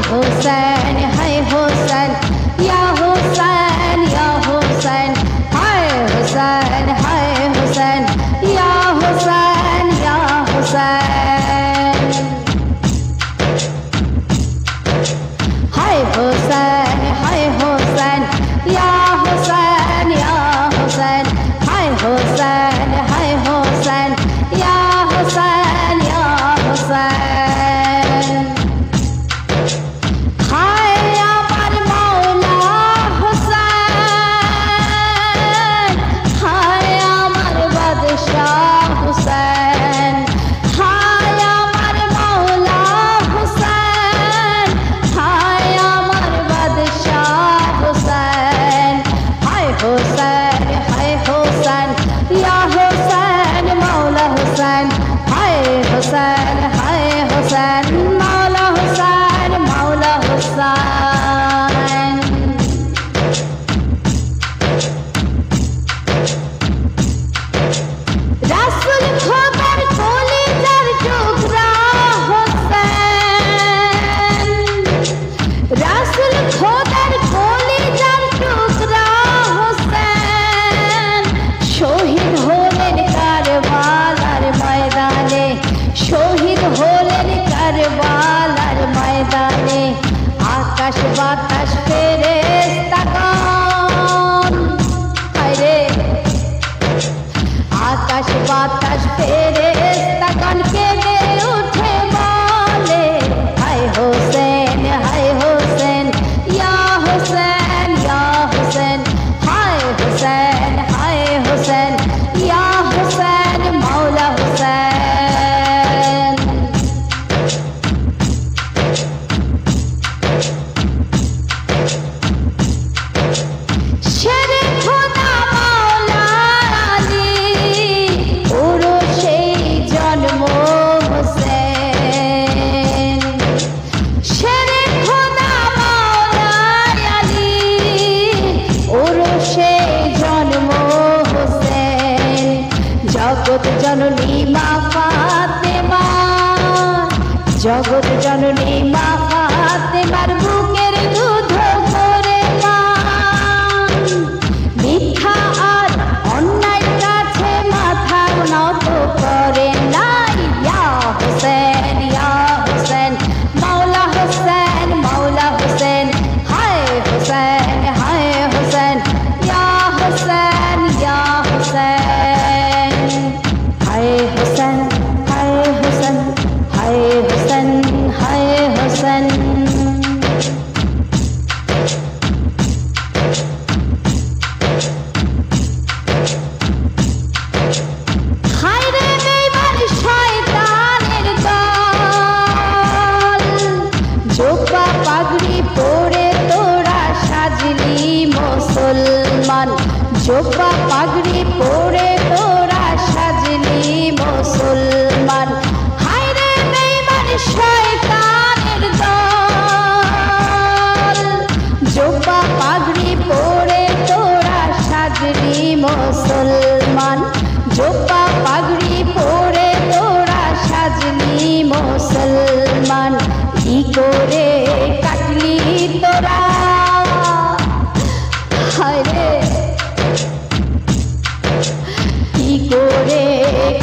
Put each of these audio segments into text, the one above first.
हुसैन हाय हुसैन या हुसैन हाय हुसैन या हुसैन या हुसैन हाय हुसैन या हुसैन हाय हुसैन या हुसैन हाय আমার মাওলা হুসैन হায় আমার বাদশাহ হুসैन হায় আমার মাওলা হুসैन হায় আমার বাদশাহ হুসैन হায় হুসैन ইয়া হুসैन মাওলা হুসैन হায় হুসैन মাওলা হুসैन রাসূল খোদার কলিজার টুকরা হুসैन রাসূল খোদার কলিজার টুকরা হুসैन শহীদ হলেন কারবালার ময়দানে শহীদ হলেন কারবালার ময়দানে আকাশ বাতাস ফেরেশতাগণ হায়রে আকাশ বাতাস ফেরেশতাগণ কেঁদে উঠে বলে হায় হোসেন ইয়া হোসেন হায় হোসেন ইয়া হোসেন মাওলা হোসেন শেরে খোদা মাওলা আলী ওরো সেই জন্ম হোসেন শেরে খোদা মাওলা আলী ওরো সেই জন্ম হোসেন জগৎ জননী মা ফাতেমা জগৎ জননী মা ফাতেমার বুকের দুধ করে পান মিথ্যা আর অন্যায় কাছে মাথা নত করে নাই ইয়া হোসেন মাওলা হোসেন হায় হোসেন ইয়া হোসেন হায় হোসেন হায়রে বেঈমান শয়তানের দল জোপা পাগড়ি পরে তোরা সাজলি মুসলমান জোপা পাগড়ি পরে তোরা সাজলি মুসলমান হায়রে বেঈমান শয়তানের দল জোপা পাগড়ি পরে তোরা সাজলি মুসলমান জোপা পাগড়ি পরে তোরা সাজলি মুসলমান কি করে কাটলি তোরা হায়রে কি করে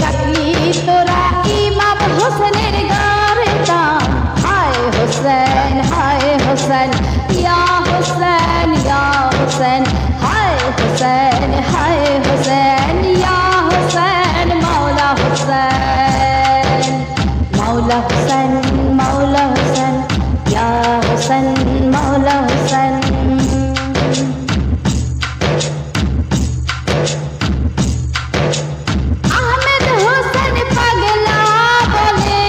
কাটলি তোরা ইমাম হোসেনের গর্দান হায় হোসেন ইয়া হোসেন হায় হোসেন ইয়া হোসেন মাওলা হোসেন ইয়া হোসেন মাওলা হোসেন আহমেদ হোসেন পাগলা বলে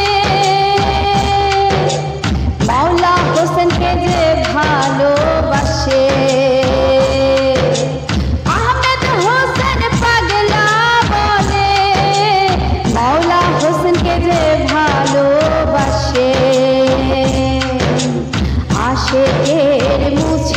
মাওলা হোসেনকে যে ভালোবাসে আহমেদ হোসেন পাগলা বলে মাওলা হোসেনকে যে ভালোবাসে আশেকের মুছে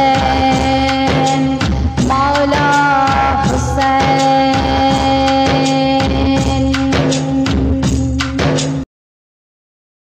দেয়।